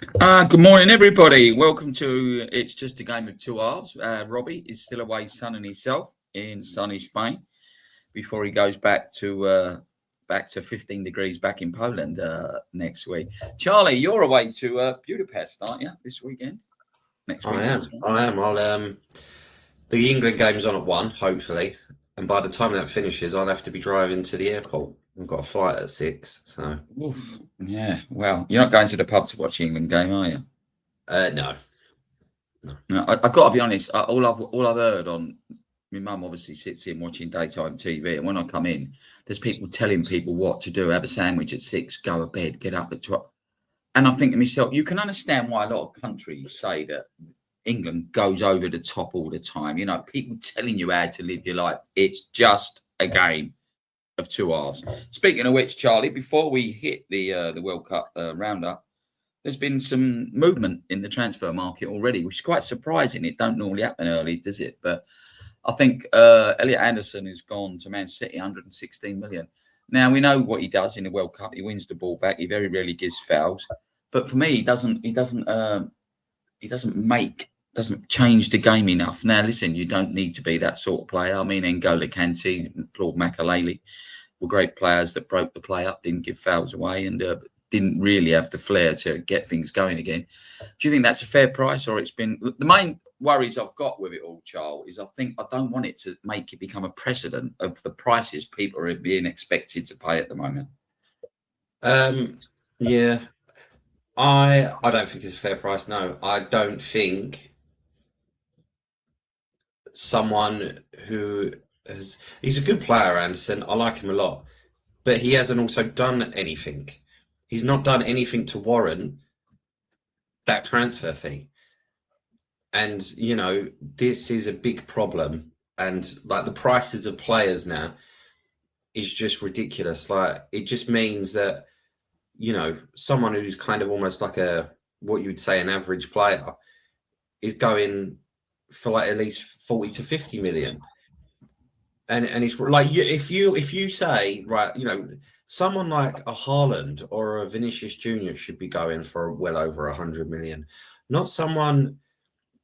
Good morning, everybody. Welcome to It's Just a Game of Two Halves. Robbie is still away sunning himself in sunny Spain before he goes back to 15 degrees back in Poland next week. Charlie, you're away to Budapest, aren't you, this weekend? Next I weekend, am. sorry. I am. The England game's on at 1, hopefully, and by the time that finishes, I'll have to be driving to the airport. I've got a flight at 6, so Oof. Yeah, well, you're not going to the pub to watch the England game, are you? no. No, I've got to be honest. All I've heard on my mum obviously sits in watching daytime TV, and when I come in, there's people telling people what to do: have a sandwich at 6, go to bed, get up at 12. And I think to myself, you can understand why a lot of countries say that England goes over the top all the time. You know, people telling you how to live your life. It's just a game of two halves. Speaking of which, Charlie, before we hit the World Cup roundup, there's been some movement in the transfer market already, which is quite surprising. It don't normally happen early, does it? But I think Elliot Anderson has gone to Man City, 116 million. Now we know what he does in the World Cup. He wins the ball back. He very rarely gives fouls. But for me, he doesn't change the game enough. Now, listen, you don't need to be that sort of player. I mean, N'Golo Kante, Claude Makelele were great players that broke the play up, didn't give fouls away, and didn't really have the flair to get things going again. Do you think that's a fair price, or it's been the main worries I've got with it all, Charles, is I think I don't want it to make it become a precedent of the prices people are being expected to pay at the moment. Um, yeah. I don't think it's a fair price. No, I don't think someone who he's a good player, Anderson. I like him a lot, but he hasn't also done anything. He's not done anything to warrant that transfer fee. And this is a big problem, and like the prices of players now is just ridiculous. Like it just means that someone who's kind of almost like a what you would say an average player is going for like at least 40 to 50 million. And it's like if you say, right, someone like a Haaland or a Vinicius Junior should be going for well over 100 million, not someone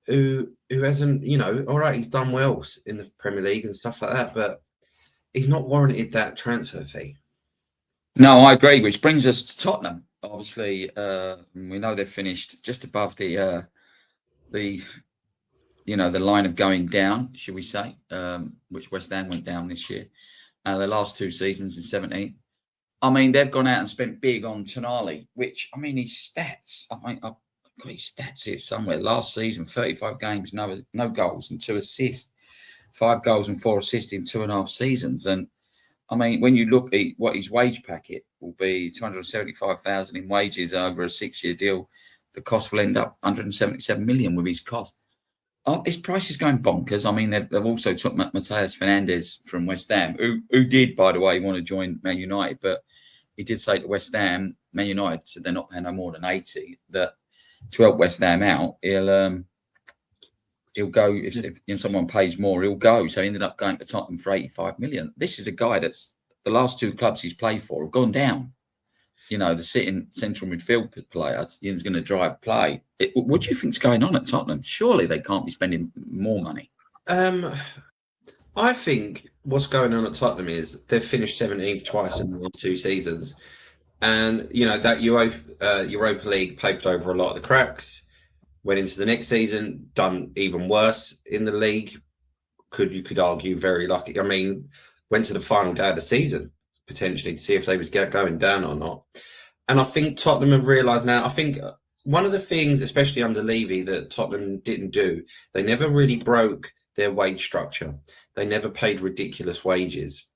who hasn't, all right, he's done well in the Premier League and stuff like that, but he's not warranted that transfer fee. No, I agree. Which brings us to Tottenham. Obviously, we know they've finished just above the the line of going down, should we say, which West Ham went down this year. The last two seasons in 17. I mean, they've gone out and spent big on Tonali, which, I mean, his stats, I think I've got his stats here somewhere. Last season, 35 games, no goals and 2 assists. 5 goals and 4 assists in 2.5 seasons. And I mean, when you look at what his wage packet will be, 275,000 in wages over a 6-year deal, the cost will end up 177 million with his cost. His price is going bonkers. I mean, they've also took Mateus Fernandes from West Ham, who did, by the way, want to join Man United, but he did say to West Ham, Man United said they're not paying no more than 80. That to help West Ham out, he'll go if someone pays more, he'll go. So he ended up going to Tottenham for 85 million. This is a guy that's the last 2 clubs he's played for have gone down. The sitting central midfield player, he's going to drive play. What do you think's going on at Tottenham? Surely they can't be spending more money. I think what's going on at Tottenham is they've finished 17th twice in the last 2 seasons, and that Europa League paped over a lot of the cracks. Went into the next season, done even worse in the league. You could argue very lucky. I mean, went to the final day of the season potentially to see if they was going down or not. And I think Tottenham have realised now. I think one of the things, especially under Levy, that Tottenham didn't do, they never really broke their wage structure. They never paid ridiculous wages.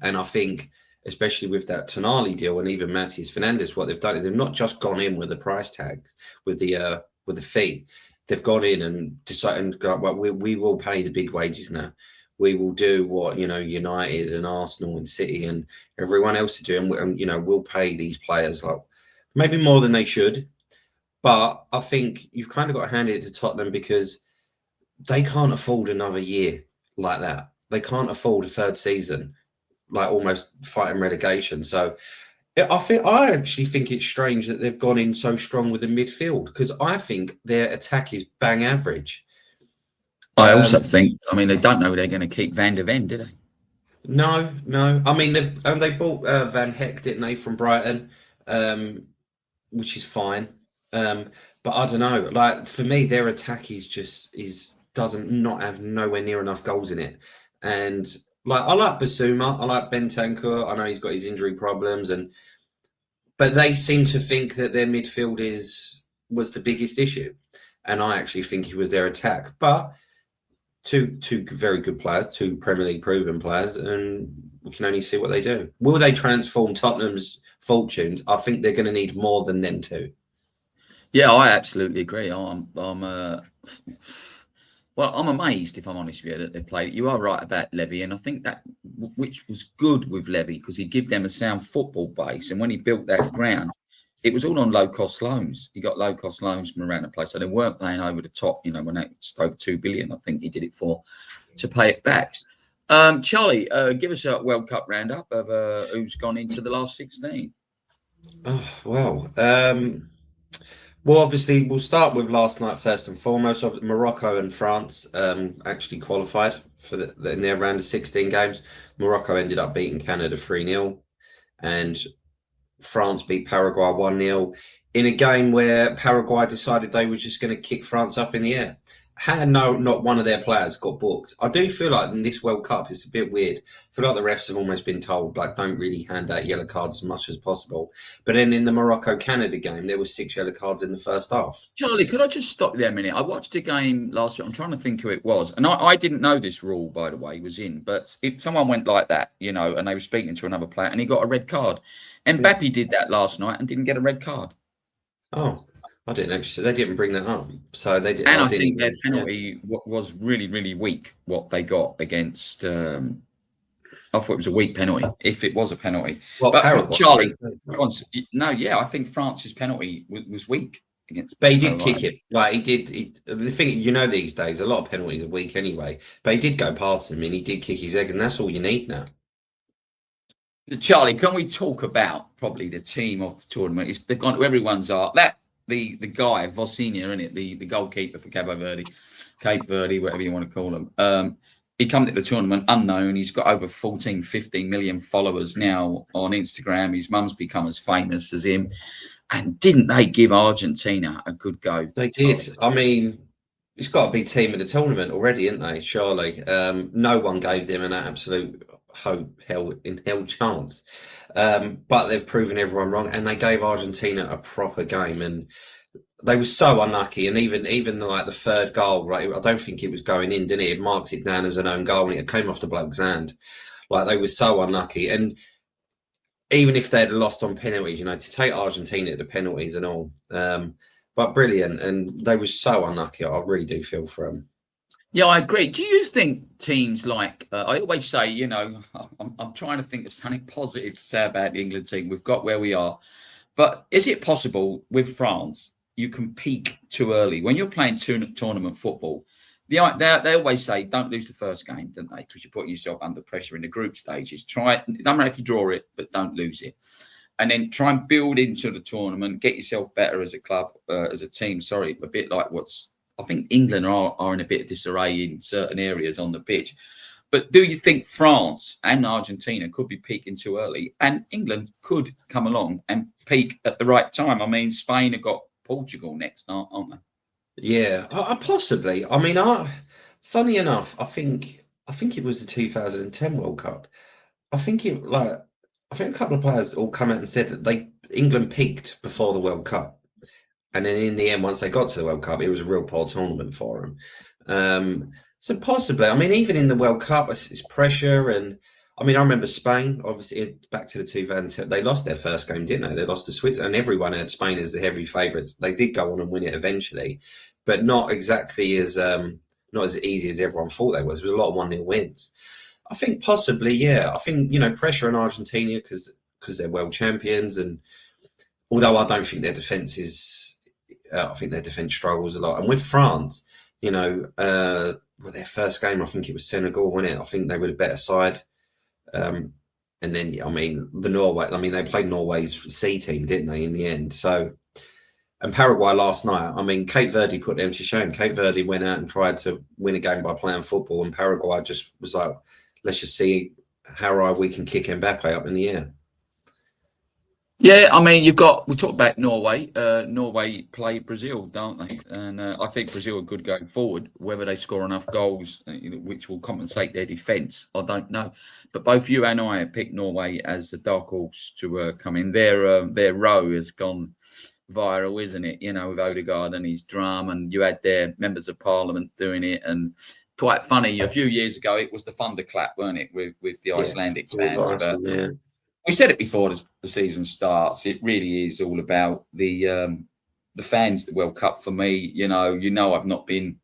And I think, especially with that Tonali deal and even Matheus Fernandes, what they've done is they've not just gone in with the price tags, with the fee. They've gone in and decided, and go, well, we will pay the big wages now. We will do what United and Arsenal and City and everyone else are doing, and we'll pay these players like maybe more than they should. But I think you've kind of got to hand it to Tottenham because they can't afford another year like that. They can't afford a third season, like almost fighting relegation. So I actually think it's strange that they've gone in so strong with the midfield because I think their attack is bang average. I also Um, think, I mean, they don't know they're going to keep Van der Ven, do they? no, no. I mean, they bought Van Heck, didn't they, from Brighton, um, which is fine. Um, but I don't know. Like for me, their attack is doesn't not have nowhere near enough goals in it. And like I like Basuma, I like Bentancur. I know he's got his injury problems, and but they seem to think that their midfield was the biggest issue, and I actually think it was their attack. But two very good players, two Premier League proven players, and we can only see what they do. Will they transform Tottenham's fortunes? I think they're going to need more than them two. Yeah, I absolutely agree. Well, I'm amazed, if I'm honest with you, that they played. You are right about Levy, and I think that which was good with Levy because he gave them a sound football base, and when he built that ground, it was all on low cost loans. He got low cost loans from around the place, so they weren't paying over the top. You know, when it's over 2 billion, I think he did it for to pay it back. Charlie, give us a World Cup roundup of who's gone into the last 16. Oh, well, obviously, we'll start with last night first and foremost. Morocco and France actually qualified for in their round of 16 games. Morocco ended up beating Canada 3-0, and France beat Paraguay 1-0 in a game where Paraguay decided they were just going to kick France up in the air. Had not one of their players got booked. I do feel like in this World Cup it's a bit weird. I feel like the refs have almost been told like don't really hand out yellow cards as much as possible. But then in the Morocco Canada game there were 6 yellow cards in the first half. Charlie, could I just stop you there a minute? I watched a game last week. I'm trying to think who it was. And I didn't know this rule, by the way, was in. But if someone went like that, you know, and they were speaking to another player and he got a red card. And Yeah. Mbappe did that last night and didn't get a red card. Oh, I didn't actually. They didn't bring that up, so they did. And I I didn't think their even. Yeah. penalty was really, really weak, what they got against. I thought it was a weak penalty, if it was a penalty. Well, But Paraguay. Charlie, no, yeah, I think France's penalty was weak against But he did Paraguay. kick it. Like he did. The thing, these days, a lot of penalties are weak anyway. But he did go past him, and he did kick his egg, and that's all you need now. Charlie, can we talk about probably the team of the tournament? It's they've gone to everyone's art. That the guy, Vosinia, isn't it? The goalkeeper for Cape Verde, whatever you want to call him. He come to the tournament unknown. He's got over 14, 15 million followers now on Instagram. His mum's become as famous as him. And didn't they give Argentina a good go? They did. I mean, it's got to be team of the tournament already, isn't they? Surely. No one gave them an absolute hell chance. But they've proven everyone wrong, and they gave Argentina a proper game, and they were so unlucky. And even like the third goal, right? I don't think it was going in, didn't it? It marked it down as an own goal, and it came off the bloke's hand. Like they were so unlucky, and even if they'd lost on penalties, to take Argentina to penalties and all. But brilliant, and they were so unlucky. I really do feel for them. Yeah, I agree. Do you think teams like I always say, I'm trying to think of something positive to say about the England team. We've got where we are, but is it possible with France you can peak too early when you're playing tournament football? They always say don't lose the first game, don't they? Because you're putting yourself under pressure in the group stages. Try it. It doesn't matter if you draw it, but don't lose it. And then try and build into the tournament, get yourself better as a club, as a team. Sorry, a bit like I think England are in a bit of disarray in certain areas on the pitch. But do you think France and Argentina could be peaking too early, and England could come along and peak at the right time? I mean, Spain have got Portugal next, aren't they? Yeah, possibly. I mean, funny enough, I think it was the 2010 World Cup. I think a couple of players all come out and said that England peaked before the World Cup, and then in the end, once they got to the World Cup, it was a real poor tournament for them. So possibly, I mean, even in the World Cup, it's pressure, and I mean, I remember Spain, obviously, back to the 2010, they lost their first game, didn't they? They lost to Switzerland, and everyone had Spain as the heavy favourites. They did go on and win it eventually, but not exactly as not as easy as everyone thought they was. There was a lot of 1-0 wins. I think possibly, yeah. I think pressure on Argentina because they're world champions, and although I don't think their defence is, I think their defence struggles a lot. And with France, well, their first game, I think it was Senegal, wasn't it? I think they were the better side. Um, And then, I mean, they played Norway's C team, didn't they, in the end? So, and Paraguay last night, I mean, Cape Verde put them to shame. Cape Verde went out and tried to win a game by playing football, and Paraguay just was like, let's just see how high we can kick Mbappe up in the air. Yeah, I mean, we talked about Norway. Norway play Brazil, don't they? And I think Brazil are good going forward. Whether they score enough goals, which will compensate their defence, I don't know. But both you and I have picked Norway as the dark horse to come in. Their row has gone viral, isn't it? With Odegaard and his drum, and you had their members of parliament doing it, and quite funny. A few years ago, it was the thunderclap, weren't it, with the Icelandic fans? But we said it before the season starts. It really is all about the fans. The World Cup for me, I've not been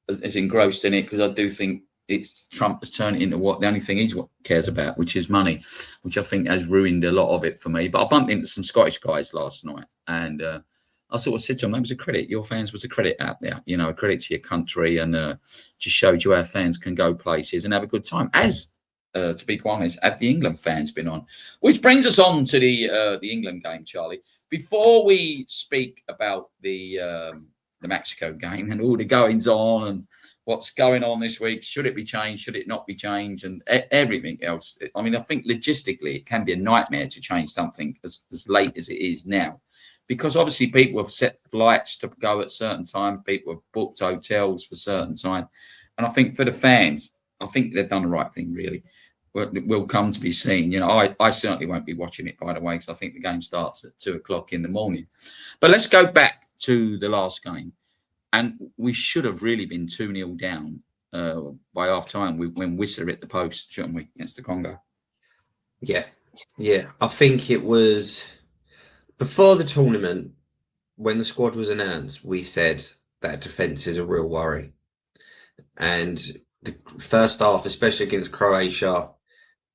as engrossed in it because I do think it's Trump has turned it into the only thing he cares about, which is money, which I think has ruined a lot of it for me. But I bumped into some Scottish guys last night, and I sort of said to them, "That was a credit. Your fans was a credit out there. A credit to your country, and just showed you how fans can go places and have a good time." To be quite honest, have the England fans been on? Which brings us on to the England game, Charlie. Before we speak about the Mexico game and all the goings on and what's going on this week, should it be changed? Should it not be changed? And everything else. I mean, I think logistically it can be a nightmare to change something as late as it is now, because obviously people have set flights to go at certain time. People have booked hotels for certain time, and I think for the fans, I think they've done the right thing, really. Will come to be seen. I certainly won't be watching it, by the way, because I think the game starts at 2:00 in the morning. But let's go back to the last game. And we should have really been 2-0 down by half time when Whistler hit the post, shouldn't we, against the Congo? Yeah. I think it was before the tournament, when the squad was announced, we said that defence is a real worry. And the first half, especially against Croatia,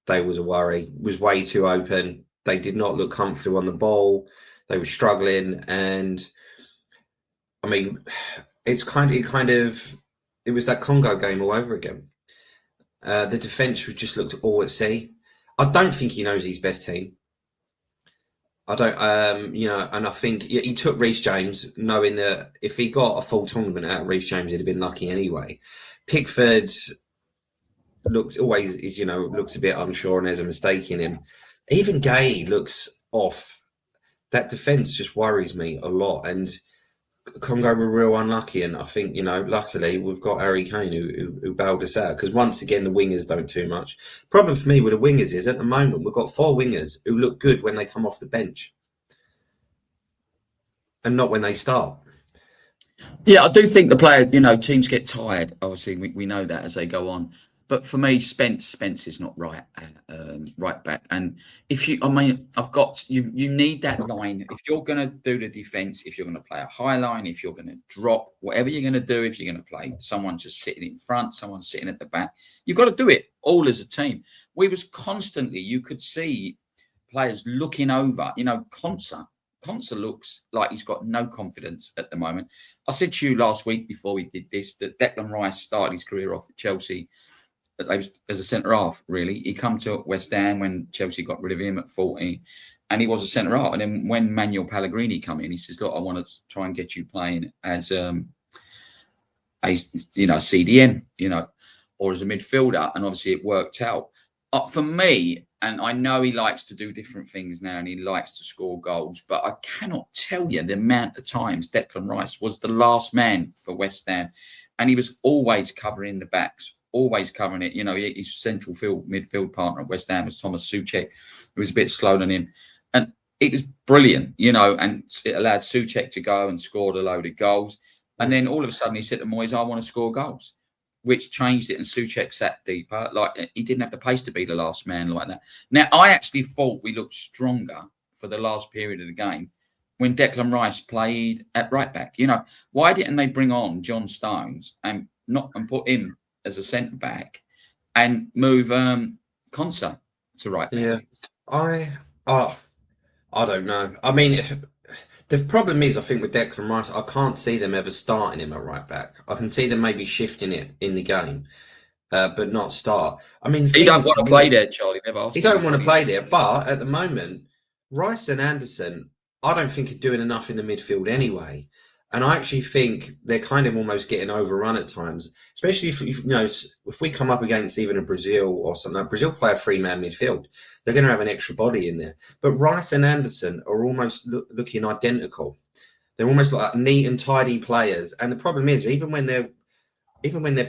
they was a worry. Was way too open. They did not look comfortable on the ball. They were struggling, and I mean, it was that Congo game all over again. The defence just looked all at sea. I don't think he knows his best team. I don't, and I think he took Reece James, knowing that if he got a full tournament out of Reece James, he'd have been lucky anyway. Pickford looks a bit unsure, and there's a mistake in him. Even Gay looks off. That defence just worries me a lot, and Congo were real unlucky. And I think luckily we've got Harry Kane who bailed us out, because once again the wingers don't too much. Problem for me with the wingers is at the moment we've got 4 wingers who look good when they come off the bench, and not when they start. Yeah, I do think the player, teams get tired. Obviously, we know that as they go on. But for me, Spence is not right back. And I've got you. You need that line if you're going to do the defense. If you're going to play a high line, if you're going to drop, whatever you're going to do, if you're going to play someone just sitting in front, someone sitting at the back, you've got to do it all as a team. We was constantly, you could see players looking over. Konsa looks like he's got no confidence at the moment. I said to you last week before we did this that Declan Rice started his career off at Chelsea as a centre half. Really, he come to West Ham when Chelsea got rid of him at 14, and he was a centre half. And then when Manuel Pellegrini come in, he says, "Look, I want to try and get you playing as CDM, or as a midfielder." And obviously, it worked out for me. And I know he likes to do different things now, and he likes to score goals. But I cannot tell you the amount of times Declan Rice was the last man for West Ham, and he was always covering the backs, always covering it. His central midfield partner at West Ham was Thomas Souček, who was a bit slower than him, and it was brilliant. And it allowed Souček to go and scored a load of goals. And then all of a sudden, he said to Moyes, "I want to score goals," which changed it, and Souček sat deeper. Like, he didn't have the pace to be the last man like that. Now, I actually thought we looked stronger for the last period of the game when Declan Rice played at right back. Why didn't they bring on John Stones and put him as a centre back and move Konsa to right back? Yeah, I don't know. I mean, the problem is, I think with Declan Rice, I can't see them ever starting him at right back. I can see them maybe shifting it in the game. but not start. I mean, the He thing don't is, want for to play me, there, Charlie. Never he asked him. He don't want said to play there. But at the moment, Rice and Anderson, I don't think are doing enough in the midfield anyway. And I actually think they're kind of almost getting overrun at times, especially if you know if we come up against even a Brazil or something. Like Brazil play a 3-man midfield, they're going to have an extra body in there. But Rice and Anderson are almost looking identical. They're almost like neat and tidy players. And the problem is, even when they're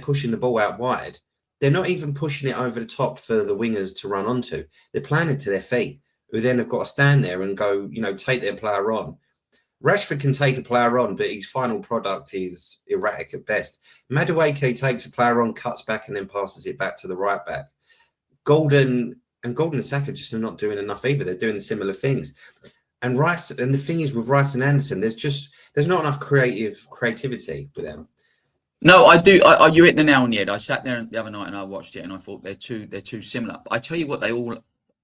pushing the ball out wide, they're not even pushing it over the top for the wingers to run onto. They're playing it to their feet, who then have got to stand there and go, take their player on. Rashford can take a player on, but his final product is erratic at best. Madueke takes a player on, cuts back, and then passes it back to the right back. Golden and Saka just are not doing enough either. They're doing similar things. And the thing is with Rice and Anderson, there's not enough creativity for them. No, I do. You hit the nail on the head. I sat there the other night and I watched it, and I thought they're too similar. But I tell you what, they all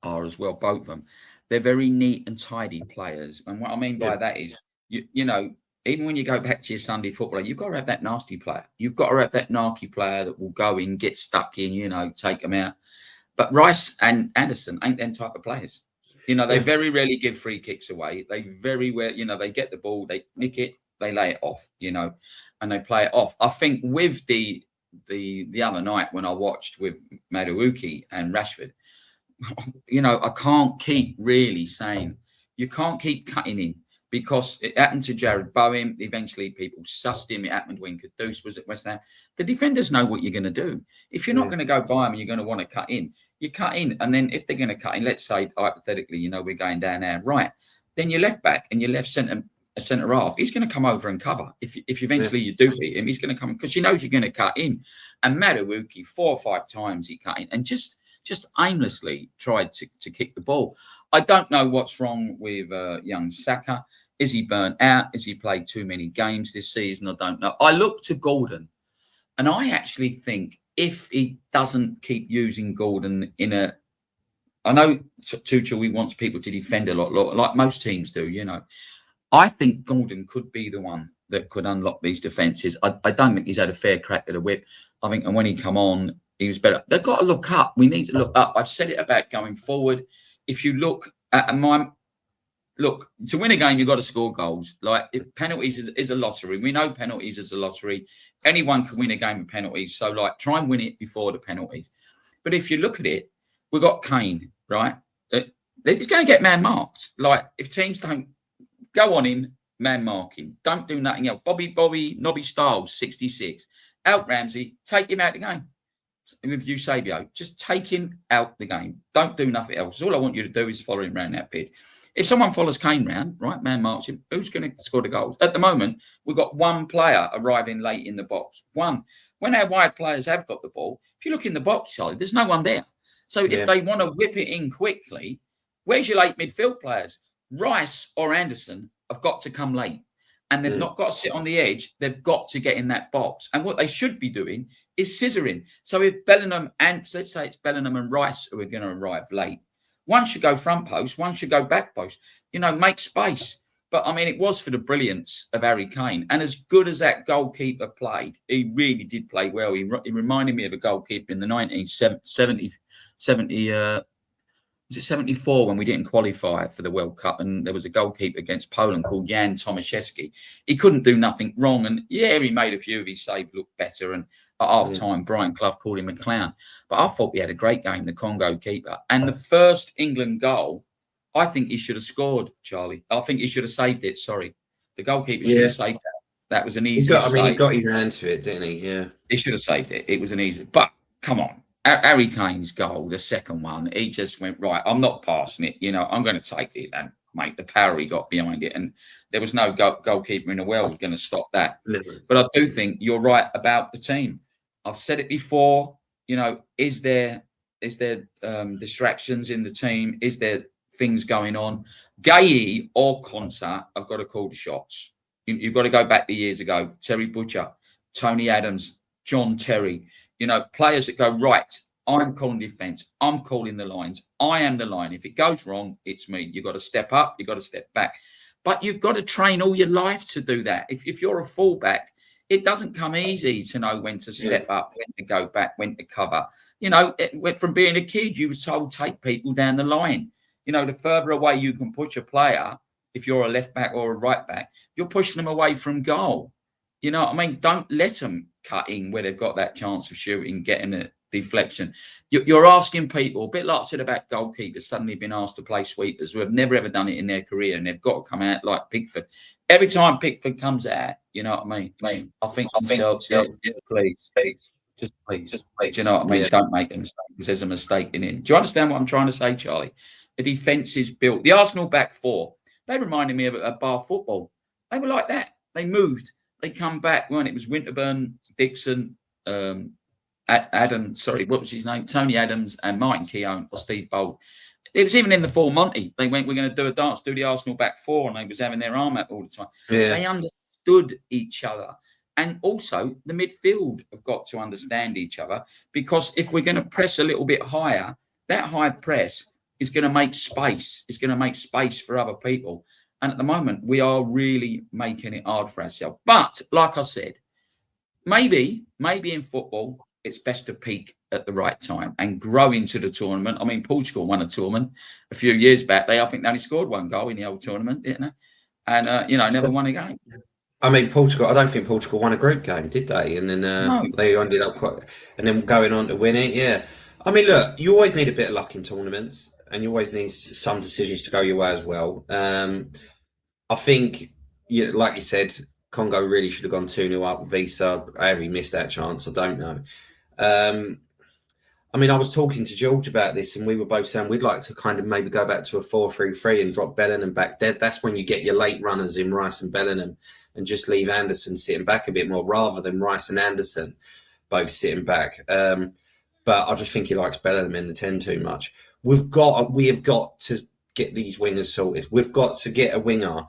are as well. Both of them. They're very neat and tidy players, and what I mean by that is, even when you go back to your Sunday footballer, you've got to have that nasty player. You've got to have that narky player that will go in, get stuck in, take them out. But Rice and Anderson ain't them type of players. They very rarely give free kicks away. They very well, they get the ball, they nick it, they lay it off, and they play it off. I think with the other night when I watched with Madueke and Rashford, I can't keep really saying you can't keep cutting in, because it happened to Jared Bowen. Eventually, people sussed him. It happened when Kudus was at West Ham. The defenders know what you're going to do. If you're not going to go by them and you're going to want to cut in, you cut in. And then if they're going to cut in, let's say, hypothetically, we're going down our right, then your left back and your left centre half, he's going to come over and cover. If eventually you do beat him, he's going to come because he knows you're going to cut in. And Madueke, 4 or 5 times he cut in and just aimlessly tried to kick the ball. I don't know what's wrong with young Saka. Is he burnt out? Has he played too many games this season? I don't know. I look to Gordon, and I actually think if he doesn't keep using Gordon I know Tuchel, he wants people to defend a lot, like most teams do, I think Gordon could be the one that could unlock these defences. I don't think he's had a fair crack at the whip. I think, and when he come on, he was better. They've got to look up. We need to look up. I've said it about going forward. If you look at to win a game, you've got to score goals. Like penalties is a lottery. We know penalties is a lottery. Anyone can win a game with penalties. So try and win it before the penalties. But if you look at it, we've got Kane, right? He's going to get man marked. Like if teams don't go on him, man mark him. Don't do nothing else. Nobby Styles, 66. Out Ramsey, take him out the game. With Eusebio, just take him out the game. Don't do nothing else. All I want you to do is follow him around that pitch. If someone follows Kane round, right, man marks him, who's going to score the goals? At the moment, we've got one player arriving late in the box. One. When our wide players have got the ball, if you look in the box, Charlie, there's no one there. So if they want to whip it in quickly, where's your late midfield players? Rice or Anderson have got to come late. And they've not got to sit on the edge. They've got to get in that box. And what they should be doing is scissoring. So if Bellingham let's say it's Bellingham and Rice who are going to arrive late, one should go front post, one should go back post. Make space. But, it was for the brilliance of Harry Kane. And as good as that goalkeeper played, he really did play well. He reminded me of a goalkeeper in the 1970, was it 74 when we didn't qualify for the World Cup, and there was a goalkeeper against Poland called Jan Tomaszewski. He couldn't do nothing wrong, and he made a few of his saves look better, and at half-time Brian Clough called him a clown. But I thought we had a great game, the Congo keeper. And the first England goal, I think he should have scored, Charlie. I think he should have saved it, sorry. The goalkeeper should have saved that. That was an easy save. He got his hand to it, didn't he? Yeah. He should have saved it. It was an easy... But, come on. Harry Kane's goal, the second one, he just went, right, I'm not passing it. I'm going to take this. And, mate, the power he got behind it. And there was no goalkeeper in the world going to stop that. But I do think you're right about the team. I've said it before, is there distractions in the team? Is there things going on? Gay or Konsa have got to call the shots. You've got to go back the years ago. Terry Butcher, Tony Adams, John Terry. Players that go, right, I'm calling defence. I'm calling the lines. I am the line. If it goes wrong, it's me. You've got to step up. You've got to step back. But you've got to train all your life to do that. If you're a fullback, it doesn't come easy to know when to step up, when to go back, when to cover. You know, from being a kid, you were told take people down the line. You know, the further away you can push a player, if you're a left back or a right back, you're pushing them away from goal. You know what I mean? Don't let them cut in where they've got that chance of shooting, getting a deflection. You're asking people, a bit like I said about goalkeepers, suddenly been asked to play sweepers who have never ever done it in their career, and they've got to come out like Pickford. Every time Pickford comes out, you know what I mean? I think, please, just please. Do you know what I mean? Don't make a mistake because there's a mistake in it. Do you understand what I'm trying to say, Charlie? The defence is built. The Arsenal back four, they reminded me of a bar football. They were like that. They moved. They come back when it was Winterburn, Dixon, Adam, sorry, what was his name? Tony Adams and Martin Keown or Steve Bold. It was even in the full Monty. They went, we're going to do a dance, do the Arsenal back four, and they was having their arm out all the time. Yeah. They understood each other. And also the midfield have got to understand each other, because if we're going to press a little bit higher, that high press is going to make space. It's going to make space for other people. And at the moment, we are really making it hard for ourselves. But like I said, maybe in football, it's best to peak at the right time and grow into the tournament. I mean, Portugal won a tournament a few years back. I think they only scored one goal in the old tournament, didn't they? And, never won a game. I mean, Portugal, I don't think Portugal won a group game, did they? And then they ended up and then going on to win it, yeah. I mean, look, you always need a bit of luck in tournaments, and you always need some decisions to go your way as well. I think, like you said, Congo really should have gone 2-0 up. Visa, how he missed that chance, I don't know. I mean, I was talking to George about this, and we were both saying we'd like to kind of maybe go back to a 4-3-3 and drop Bellingham back there. That's when you get your late runners in Rice and Bellingham, and just leave Anderson sitting back a bit more, rather than Rice and Anderson both sitting back. But I just think he likes Bellingham in the 10 too much. We have got to get these wingers sorted. We've got to get a winger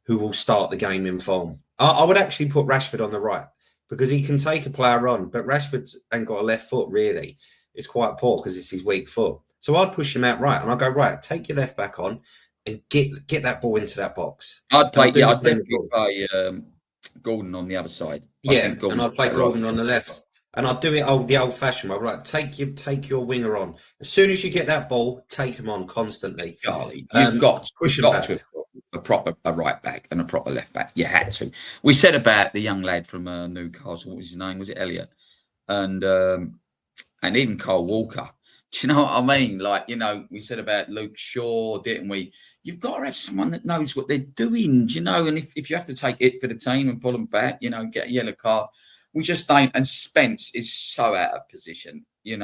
who will start the game in form. I would actually put Rashford on the right, because he can take a player on, but Rashford ain't got a left foot really. It's quite poor because it's his weak foot. So I'd push him out right, and I'll go, right, take your left back on and get that ball into that box. I'd definitely play Gordon on the other side. And I'd play Gordon on the left. And I'd do it the old-fashioned way. Right, take your winger on. As soon as you get that ball, take him on constantly. Charlie, you've got to have a right back and a proper left back. You had to. We said about the young lad from Newcastle. What was his name? Was it Elliot? And even Cole Walker. Do you know what I mean? Like, we said about Luke Shaw, didn't we? You've got to have someone that knows what they're doing, and if you have to take it for the team and pull them back, get a yellow card. We just don't. And Spence is so out of position, and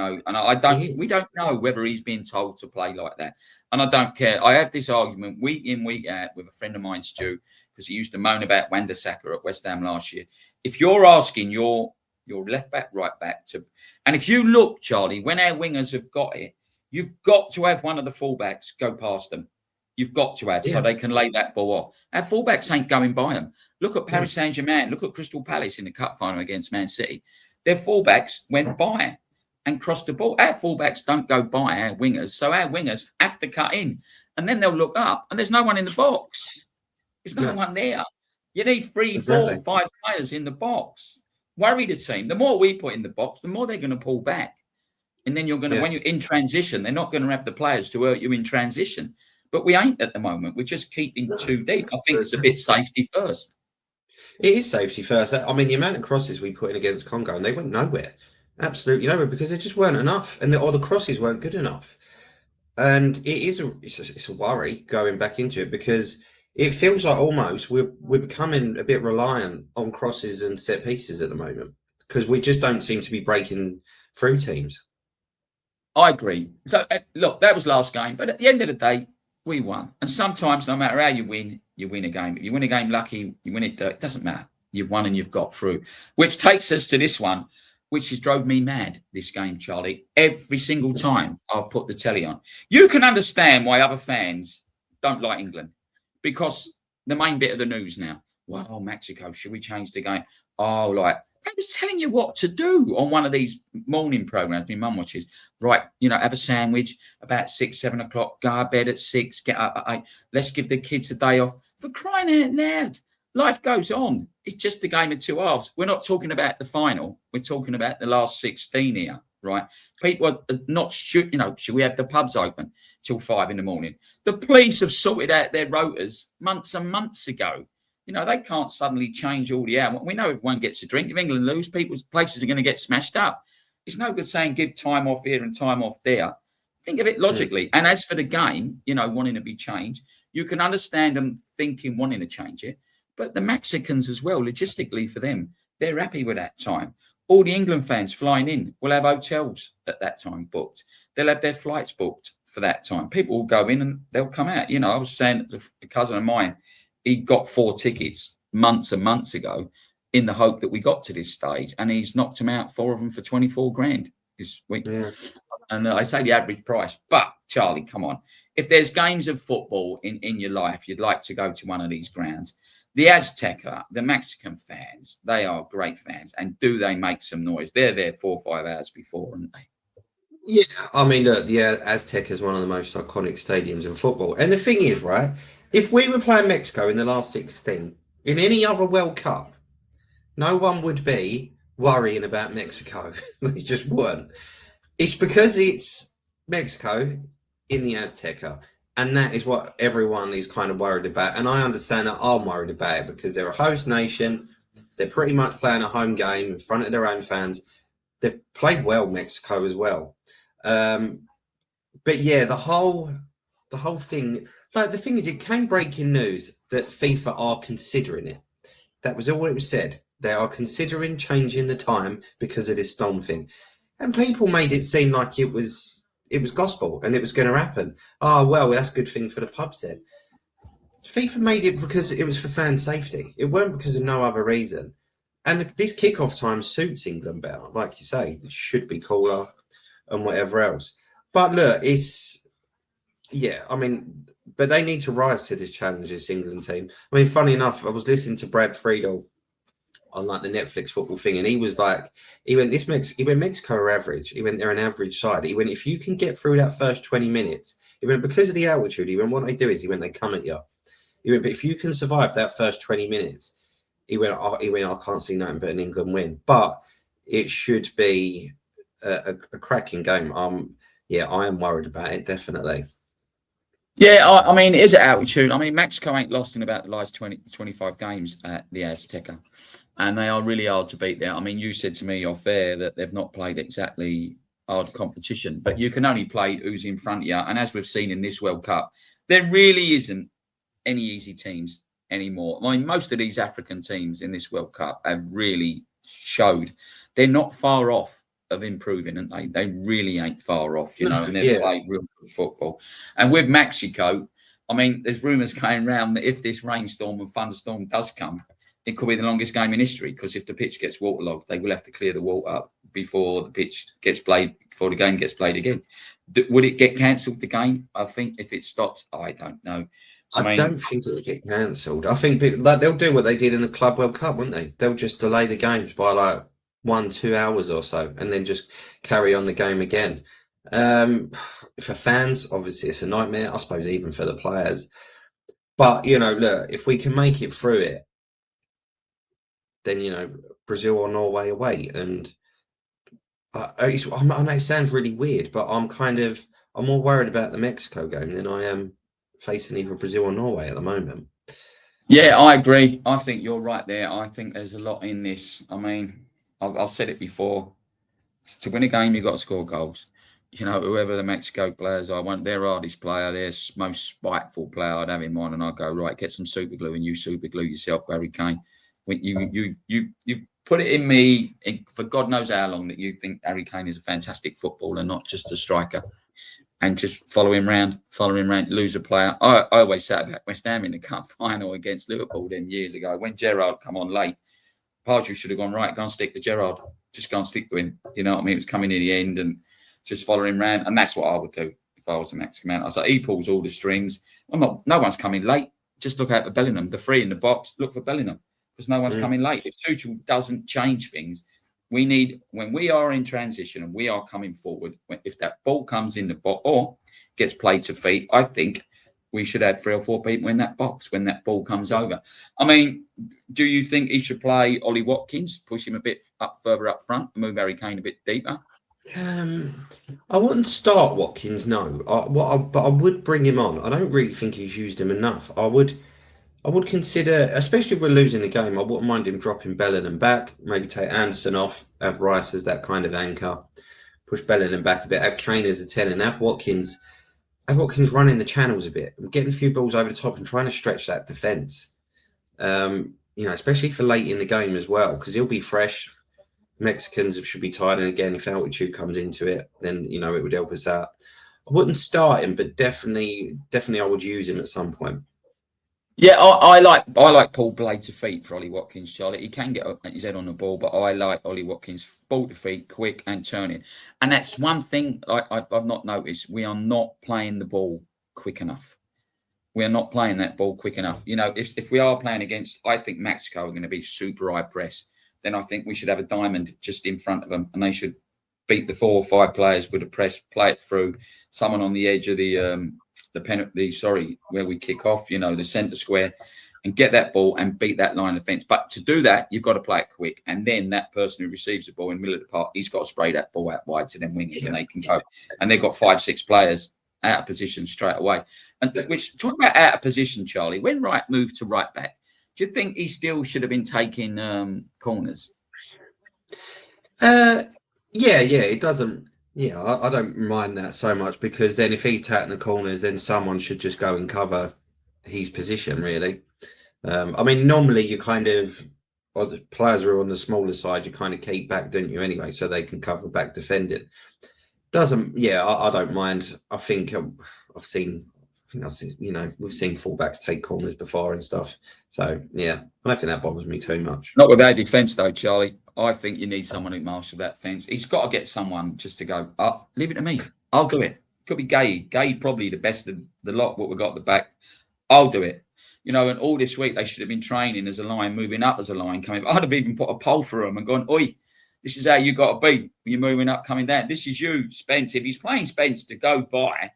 we don't know whether he's been told to play like that. And I don't care. I have this argument week in, week out with a friend of mine, Stu, because he used to moan about Wan-Bissaka at West Ham last year. If you're asking your left back, right back and if you look, Charlie, when our wingers have got it, you've got to have one of the fullbacks go past them. You've got to have so they can lay that ball off. Our fullbacks ain't going by them. Look at Paris Saint-Germain. Look at Crystal Palace in the cup final against Man City. Their fullbacks went by and crossed the ball. Our fullbacks don't go by our wingers, so our wingers have to cut in, and then they'll look up, and there's no one in the box. There's no one there. You need 3, 4, 5 players in the box. Worry the team. The more we put in the box, the more they're going to pull back. And then you're going to, when you're in transition, they're not going to have the players to hurt you in transition. But we ain't at the moment. We're just keeping too deep. I think it's a bit safety first. It is safety first. I mean, the amount of crosses we put in against Congo, and they went nowhere. Absolutely nowhere, because there just weren't enough. And the crosses weren't good enough. And it's a worry going back into it, because it feels like almost we're becoming a bit reliant on crosses and set pieces at the moment, because we just don't seem to be breaking through teams. I agree. So, look, that was last game. But at the end of the day, we won. And sometimes, no matter how you win a game. If you win a game lucky, you win it. It doesn't matter. You've won and you've got through. Which takes us to this one, which has drove me mad, this game, Charlie. Every single time I've put the telly on. You can understand why other fans don't like England. Because the main bit of the news now, well, Mexico, should we change the game? Oh, I was telling you what to do on one of these morning programs my mum watches. Right, have a sandwich about 6, 7 o'clock, go to bed at 6, get up at 8. Let's give the kids a day off. For crying out loud, life goes on. it's just a game of two halves. We're not talking about the final. We're talking about the last 16 here, right? People are not, should we have the pubs open till 5 a.m? The police have sorted out their rotas months and months ago. They can't suddenly change all the hours. We know if one gets a drink, if England lose, people's places are going to get smashed up. It's no good saying give time off here and time off there. Think of it logically. And as for the game, wanting to be changed, you can understand them wanting to change it. But the Mexicans as well, logistically for them, they're happy with that time. All the England fans flying in will have hotels at that time booked. They'll have their flights booked for that time. People will go in and they'll come out. I was saying to a cousin of mine, he got 4 tickets months and months ago in the hope that we got to this stage, and he's knocked them out, 4 of them for 24 grand this week. Yeah. And I say the average price. But, Charlie, come on. If there's games of football in your life, you'd like to go to one of these grounds. The Azteca, the Mexican fans, they are great fans. And do they make some noise? They're there 4 or 5 hours before, aren't they? Yeah, I mean, look, the Azteca is one of the most iconic stadiums in football. And the thing is, right, if we were playing Mexico in the last 16, in any other World Cup, no one would be worrying about Mexico. They just weren't. It's because it's Mexico in the Azteca. And that is what everyone is kind of worried about. And I understand that I'm worried about it because they're a host nation. They're pretty much playing a home game in front of their own fans. They've played well, Mexico, as well. But yeah, the whole thing, like the thing is, it came breaking news that FIFA are considering it. That was all it was said. They are considering changing the time because of this storm thing. And people made it seem like it was gospel and it was going to happen. Oh, well, that's a good thing for the pubs then. FIFA made it because it was for fan safety. It weren't because of no other reason. And this kickoff time suits England better. Like you say, it should be cooler and whatever else. But look, but they need to rise to this challenge, this England team. I mean, funny enough, I was listening to Brad Friedel on like the Netflix football thing, and he was like, Mexico are average. He went, they're an average side. He went, if you can get through that first 20 minutes, he went, because of the altitude, he went, what they do is, they come at you. He went, but if you can survive that first 20 minutes, he went, I can't see nothing but an England win. But it should be a cracking game. I am worried about it, definitely. Yeah, I mean, it is an altitude. I mean, Mexico ain't lost in about the last 25 games at the Azteca, and they are really hard to beat there. I mean, you said to me off air that they've not played exactly hard competition, but you can only play who's in front of you. And as we've seen in this World Cup, there really isn't any easy teams anymore. I mean, most of these African teams in this World Cup have really showed they're not far off of improving, and they really ain't far off, and they've played real good football. And with Mexico, I mean, there's rumours going around that if this rainstorm and thunderstorm does come, it could be the longest game in history, because if the pitch gets waterlogged, they will have to clear the water up before the pitch gets played, before the game gets played again. Would it get cancelled, the game? I think if it stops, I don't know. I don't think it'll get cancelled. I think they'll do what they did in the Club World Cup, wouldn't they? They'll just delay the games by like 1-2 hours or so, and then just carry on the game again. For fans, obviously, it's a nightmare. I suppose even for the players. But look, if we can make it through it, then Brazil or Norway away. And I know it sounds really weird, but I'm more worried about the Mexico game than I am facing either Brazil or Norway at the moment. Yeah, I agree. I think you're right there. I think there's a lot in this. I mean, I've said it before. To win a game, you've got to score goals. Whoever the Mexico players are, their hardest player, their most spiteful player, I'd have in mind, and I'd go, right, get some super glue, and you super glue yourself, Harry Kane. You put it in me for God knows how long that you think Harry Kane is a fantastic footballer, not just a striker. And just follow him round, lose a player. I always said about West Ham in the cup final against Liverpool then years ago, when Gerrard come on late. Pardew should have gone, right, go and stick to Gerrard. Just go and stick to him. You know what I mean? It was coming in the end and just follow him round. And that's what I would do if I was a Mexican man. I was like, he pulls all the strings. No one's coming late. Just look out for Bellingham. The three in the box, look for Bellingham. Because no one's coming late. If Tuchel doesn't change things, we need, when we are in transition and we are coming forward, if that ball comes in the box or gets played to feet, I think we should have 3 or 4 people in that box when that ball comes over. I mean, do you think he should play Ollie Watkins, push him a bit further up front, and move Harry Kane a bit deeper? I wouldn't start Watkins, no. But I would bring him on. I don't really think he's used him enough. I would consider, especially if we're losing the game, I wouldn't mind him dropping Bellingham back, maybe take Anderson off, have Rice as that kind of anchor, push Bellingham back a bit, have Kane as a 10, and have Watkins running the channels a bit, getting a few balls over the top and trying to stretch that defence. Especially for late in the game as well, because he'll be fresh. Mexicans should be tired, and again, if altitude comes into it, then it would help us out. I wouldn't start him, but definitely I would use him at some point. Yeah, I like Paul Blade to feet for Ollie Watkins, Charlie. He can get his head on the ball, but I like Ollie Watkins ball to feet, quick and turning. And that's one thing I've not noticed. We are not playing the ball quick enough. We are not playing that ball quick enough. If we are playing against, I think Mexico are going to be super high press. Then I think we should have a diamond just in front of them, and they should beat the 4 or 5 players with a press, play it through, someone on the edge of the penalty, where we kick off, the centre square, and get that ball and beat that line of defence. But to do that, you've got to play it quick. And then that person who receives the ball in the middle of the park, he's got to spray that ball out wide to them wingers, and they can go. And they've got 5, 6 players out of position straight away. And which, talk about out of position, Charlie, when Wright moved to right back, do you think he still should have been taking corners? Yeah, it doesn't. Yeah, I don't mind that so much, because then if he's taking the corners, then someone should just go and cover his position, really. Normally you kind of, or the players are on the smaller side, you kind of keep back, don't you, anyway, so they can cover back defending. I don't mind. I think we've seen fullbacks take corners before and stuff. So, yeah, I don't think that bothers me too much. Not with our defence, though, Charlie. I think you need someone who marshals that fence. He's got to get someone just to go, leave it to me. I'll do it. Could be Gay. Gay probably the best of the lot, what we've got at the back. I'll do it. And all this week they should have been training as a line, moving up as a line, coming. I'd have even put a pole for them and gone, oi, this is how you got to be. You're moving up, coming down. This is you, Spence. If he's playing Spence to go by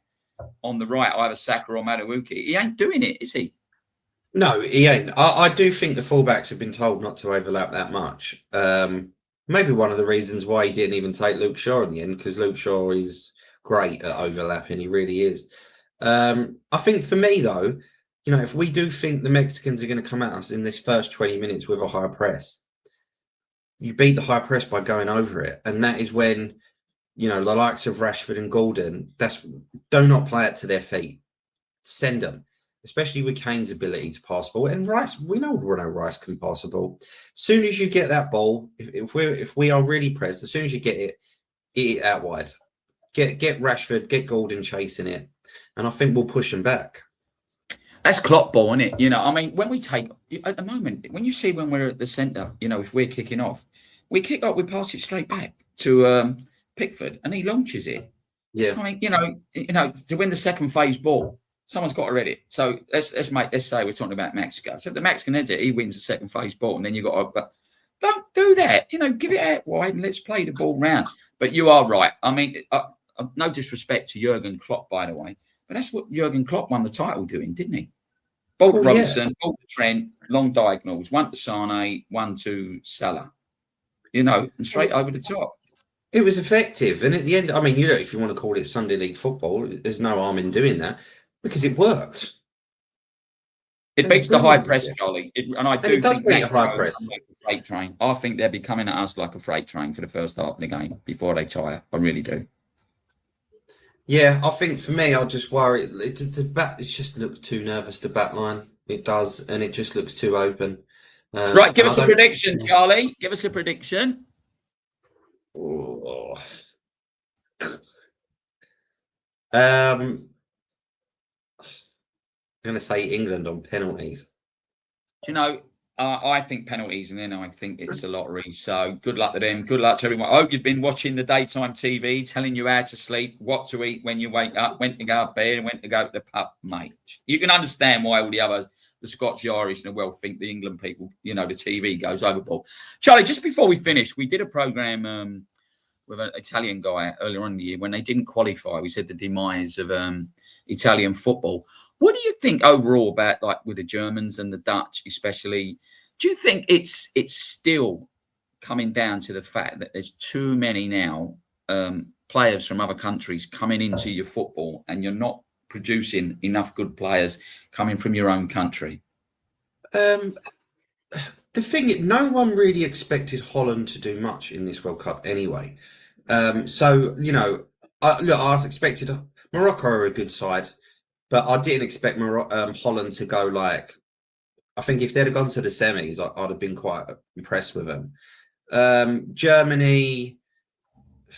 on the right, either Saka or Madueke, he ain't doing it, is he? No, he ain't. I do think the fullbacks have been told not to overlap that much. Maybe one of the reasons why he didn't even take Luke Shaw in the end, because Luke Shaw is great at overlapping. He really is. I think for me, though, if we do think the Mexicans are going to come at us in this first 20 minutes with a high press, you beat the high press by going over it. And that is when, the likes of Rashford and Gordon, do not play it to their feet. Send them, especially with Kane's ability to pass ball. And Rice, we know Rice can pass a ball. As soon as you get that ball, if we are really pressed, as soon as you get it, hit it out wide. Get Rashford, get Gordon chasing it. And I think we'll push them back. That's Klopp ball, isn't it? When we take, at the moment, when you see when we're at the centre, if we're kicking off, we pass it straight back to Pickford, and he launches it. Yeah. To win the second phase ball, someone's got to read it. So let's say we're talking about Mexico. So if the Mexican heads it, he wins the second phase ball, and then you've got to, but don't do that. Give it out wide and let's play the ball round. But you are right. No disrespect to Jurgen Klopp, by the way, but that's what Jurgen Klopp won the title doing, didn't he? Ball to Robertson, ball to Trent, long diagonals, one to Sane, one to Salah. And straight over the top. It was effective. And at the end, if you want to call it Sunday League football, there's no harm in doing that because it worked. It beats the high press, Charlie. It does beat a high press. Like a freight train. I think they'll be coming at us like a freight train for the first half of the game before they tire. I really do. Yeah, I think for me, I'll just worry. It just looks too nervous, the back line. It does, and it just looks too open. Right, give us a prediction, Charlie. Give us a prediction. Oh. I'm going to say England on penalties. I think penalties, and then I think it's a lottery. So good luck to them. Good luck to everyone. I hope you've been watching the daytime TV, telling you how to sleep, what to eat when you wake up, when to go to bed, and when to go to the pub, mate. You can understand why all the others, the Scots, the Irish, and the Welsh think the England people, the TV goes overboard. Charlie, just before we finish, we did a programme with an Italian guy earlier on in the year when they didn't qualify. We said the demise of Italian football. What do you think overall about, like, with the Germans and the Dutch, especially? Do you think it's still coming down to the fact that there's too many now players from other countries coming into your football, and you're not producing enough good players coming from your own country? Um, the thing is, no one really expected Holland to do much in this World Cup anyway. So look, I expected Morocco are a good side, but I didn't expect Holland to go like. I think if they'd have gone to the semis, I'd have been quite impressed with them. Germany,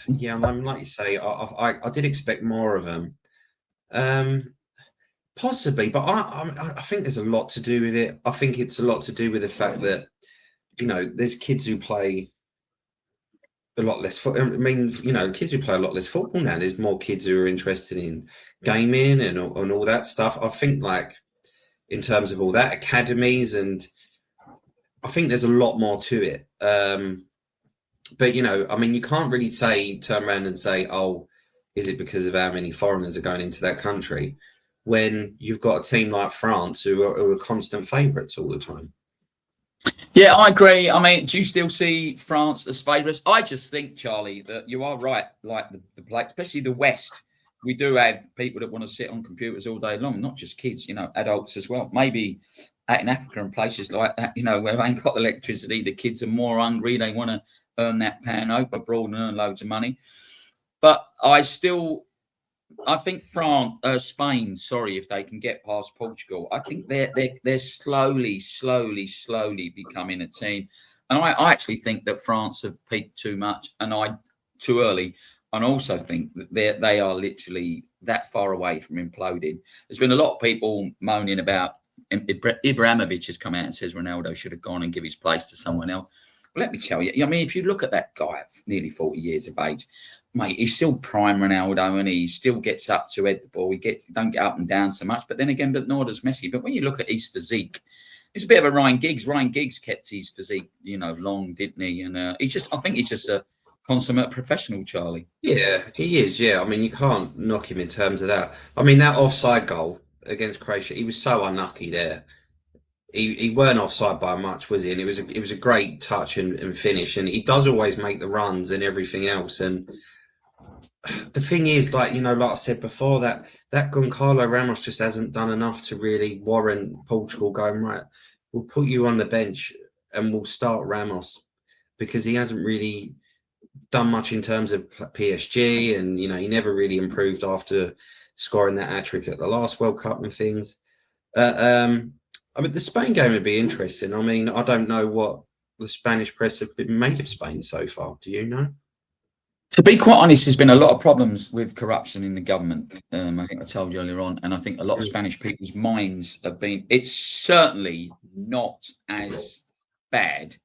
yeah, I'm like you say, I did expect more of them. Possibly, but I think there's a lot to do with it. I think it's a lot to do with the fact that there's kids who play a lot less. I mean, kids who play a lot less football now. There's more kids who are interested in gaming and all that stuff. I think, like, in terms of all that, academies, and I think there's a lot more to it. But I mean, you can't really turn around and say, "Oh, is it because of how many foreigners are going into that country?" When you've got a team like France who are constant favourites all the time. Yeah, I agree. I mean, do you still see France as favourites? I just think, Charlie, that you are right. Like the play, especially the West, we do have people that want to sit on computers all day long, not just kids, adults as well. Maybe out in Africa and places like that, where they ain't got electricity, the kids are more hungry. They want to earn that pan open abroad and earn loads of money. But I think Spain. Sorry, if they can get past Portugal, I think they're slowly becoming a team, and I actually think that France have peaked too much, and too early, and also think that they are literally that far away from imploding. There's been a lot of people moaning about Ibrahimovic has come out and says Ronaldo should have gone and give his place to someone else. Well, let me tell you, I mean, if you look at that guy at nearly 40 years of age, mate, he's still prime Ronaldo, and he still gets up to head the ball. Don't get up and down so much, but then again, but nor does Messi. But when you look at his physique, it's a bit of a Ryan Giggs. Ryan Giggs kept his physique, long, didn't he? And I think he's just a consummate professional, Charlie. Yeah, he is. Yeah, I mean, you can't knock him in terms of that. I mean, that offside goal against Croatia, he was so unlucky there. He weren't offside by much, was he? And it was a great touch and finish, and he does always make the runs and everything else. And the thing is, like I said before, that Goncalo Ramos just hasn't done enough to really warrant Portugal going, right, we'll put you on the bench and we'll start Ramos, because he hasn't really done much in terms of PSG, and he never really improved after scoring that hat-trick at the last World Cup and things. I mean, the Spain game would be interesting. I mean, I don't know what the Spanish press have been made of Spain so far. Do you know? To be quite honest, there's been a lot of problems with corruption in the government. I think I told you earlier on, and I think a lot of Spanish people's minds have been. It's certainly not as bad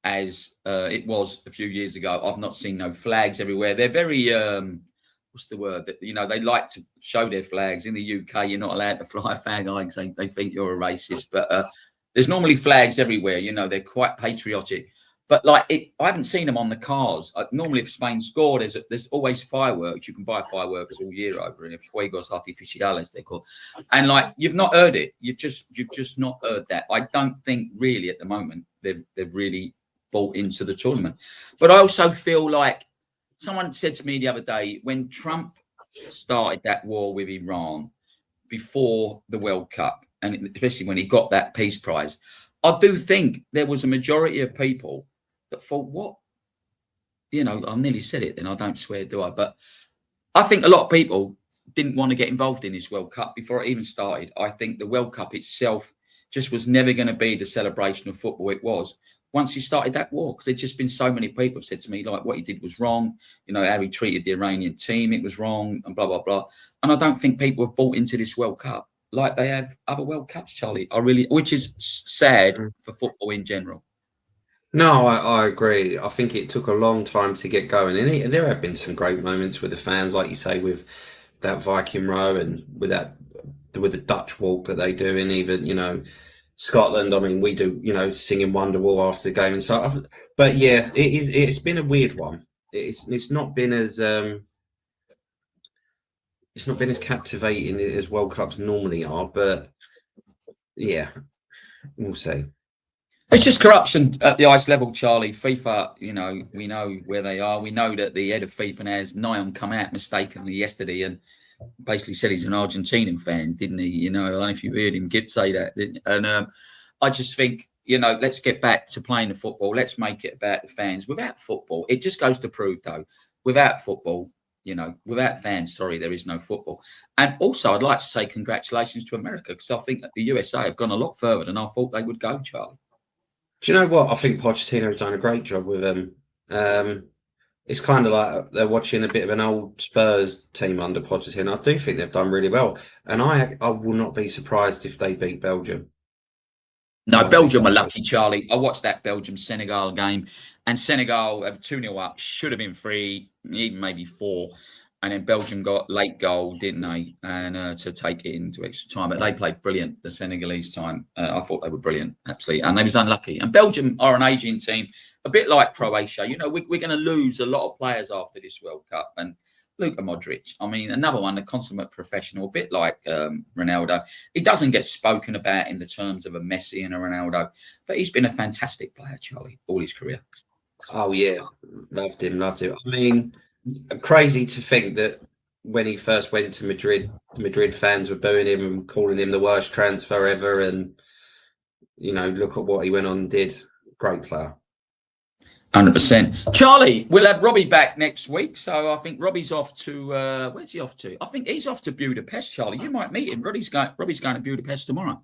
as it was a few years ago. I've not seen no flags everywhere. They're very what's the word? That they like to show their flags. In the UK, you're not allowed to fly a flag because they think you're a racist. But there's normally flags everywhere. They're quite patriotic. But I haven't seen them on the cars. Normally, if Spain score, there's always fireworks. You can buy fireworks all year over in Fuegos Artificiales, they're called. And you've not heard it. You've just not heard that. I don't think really at the moment they've really bought into the tournament. But I also feel like someone said to me the other day, when Trump started that war with Iran before the World Cup, and especially when he got that peace prize, I do think there was a majority of people that thought, what? I nearly said it, then I don't swear, do I? But I think a lot of people didn't want to get involved in this World Cup before it even started. I think the World Cup itself just was never going to be the celebration of football it was once he started that war, because there's just been so many people have said to me, like, what he did was wrong, how he treated the Iranian team, it was wrong, and blah, blah, blah. And I don't think people have bought into this World Cup like they have other World Cups, Charlie. Which is sad for football in general. No, I agree. I think it took a long time to get going, and there have been some great moments with the fans, like you say, with that Viking row and with the Dutch walk that they do, and even Scotland. I mean, we do singing Wonderwall after the game and stuff. But yeah, it's been a weird one. It's not been as it's not been as captivating as World Cups normally are, but yeah, we'll see. It's just corruption at the highest level, Charlie. FIFA, you know, we know where they are. We know that the head of FIFA now has Niam come out mistakenly yesterday and basically said he's an Argentinian fan, didn't he? You know, I don't know if you heard him say that. And I just think, you know, let's get back to playing the football. Let's make it about the fans. Without football, it just goes to prove, though, without football, you know, without fans, sorry, there is no football. And also, I'd like to say congratulations to America, because I think that the USA have gone a lot further than I thought they would go, Charlie. Do you know what? I think Pochettino's done a great job with them. It's kind of like they're watching a bit of an old Spurs team under Pochettino. I do think they've done really well, and I will not be surprised if they beat Belgium. No, Belgium are lucky, Charlie. I watched that Belgium-Senegal game, and Senegal 2-0 up, should have been 3, even maybe 4. And then Belgium got late goal, didn't they? And to take it into extra time. But they played brilliant the Senegalese time. I thought they were brilliant, absolutely. And they was unlucky. And Belgium are an aging team, a bit like Croatia. You know, we're going to lose a lot of players after this World Cup. And Luka Modric, I mean, another one, a consummate professional, a bit like Ronaldo. He doesn't get spoken about in the terms of a Messi and a Ronaldo, but he's been a fantastic player, Charlie, all his career. Oh, yeah. Loved him. I mean, crazy to think that when he first went to Madrid, the Madrid fans were booing him and calling him the worst transfer ever. And, you know, look at what he went on and did. Great player. 100%. Charlie, we'll have Robbie back next week. So I think Robbie's off to, where's he off to? I think he's off to Budapest, Charlie. You might meet him. Robbie's going to Budapest tomorrow.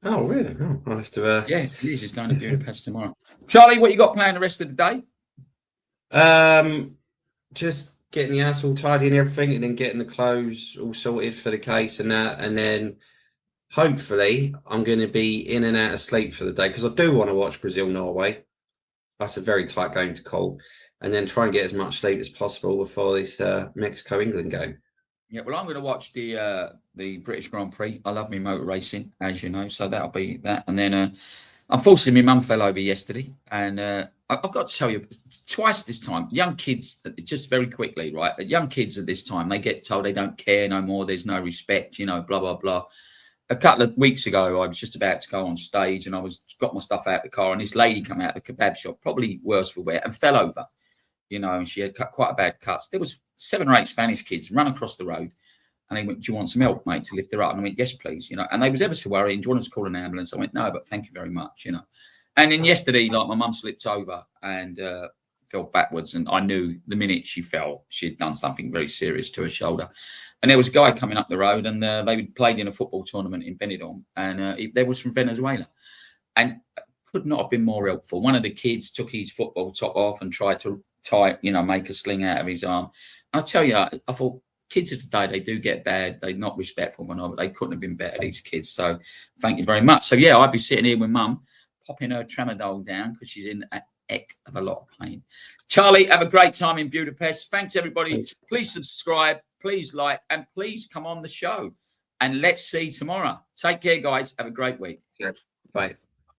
Oh, really? Oh, I'll have to. Yeah, he is. He's going to Budapest tomorrow. Charlie, what you got planned the rest of the day? Just getting the house all tidy and everything, and then getting the clothes all sorted for the case and that, and then hopefully I'm going to be in and out of sleep for the day, because I do want to watch Brazil-Norway. That's a very tight game to call, and then try and get as much sleep as possible before this Mexico-England game. Yeah, well, I'm going to watch the British Grand Prix. I love me motor racing, as you know, so that'll be that. And then unfortunately, my mum fell over yesterday, and I've got to tell you, twice this time, young kids, just very quickly, right? Young kids at this time, they get told they don't care no more, there's no respect, you know, blah, blah, blah. A couple of weeks ago, I was just about to go on stage, and I got my stuff out of the car, and this lady came out of the kebab shop, probably worse for wear, and fell over, you know, and she had quite a bad cuts. There was 7 or 8 Spanish kids run across the road, and they went, "Do you want some help, mate, to lift her up?" And I went, "Yes, please," you know. And they was ever so worrying. "Do you want us to call an ambulance?" I went, "No, but thank you very much," you know. And then yesterday, like, my mum slipped over and fell backwards, and I knew the minute she fell, she'd done something very serious to her shoulder. And there was a guy coming up the road, and they played in a football tournament in Benidorm, and there was from Venezuela, and could not have been more helpful. One of the kids took his football top off and tried to tie, you know, make a sling out of his arm. And I tell you, I thought, kids of today, they do get bad. They're not respectful, but they couldn't have been better, these kids. So thank you very much. So yeah, I'd be sitting here with mum, popping her tramadol down because she's in a heck of a lot of pain. Charlie, have a great time in Budapest. Thanks, everybody. Please subscribe, please like, and please come on the show. And let's see tomorrow. Take care, guys. Have a great week. Good. Bye.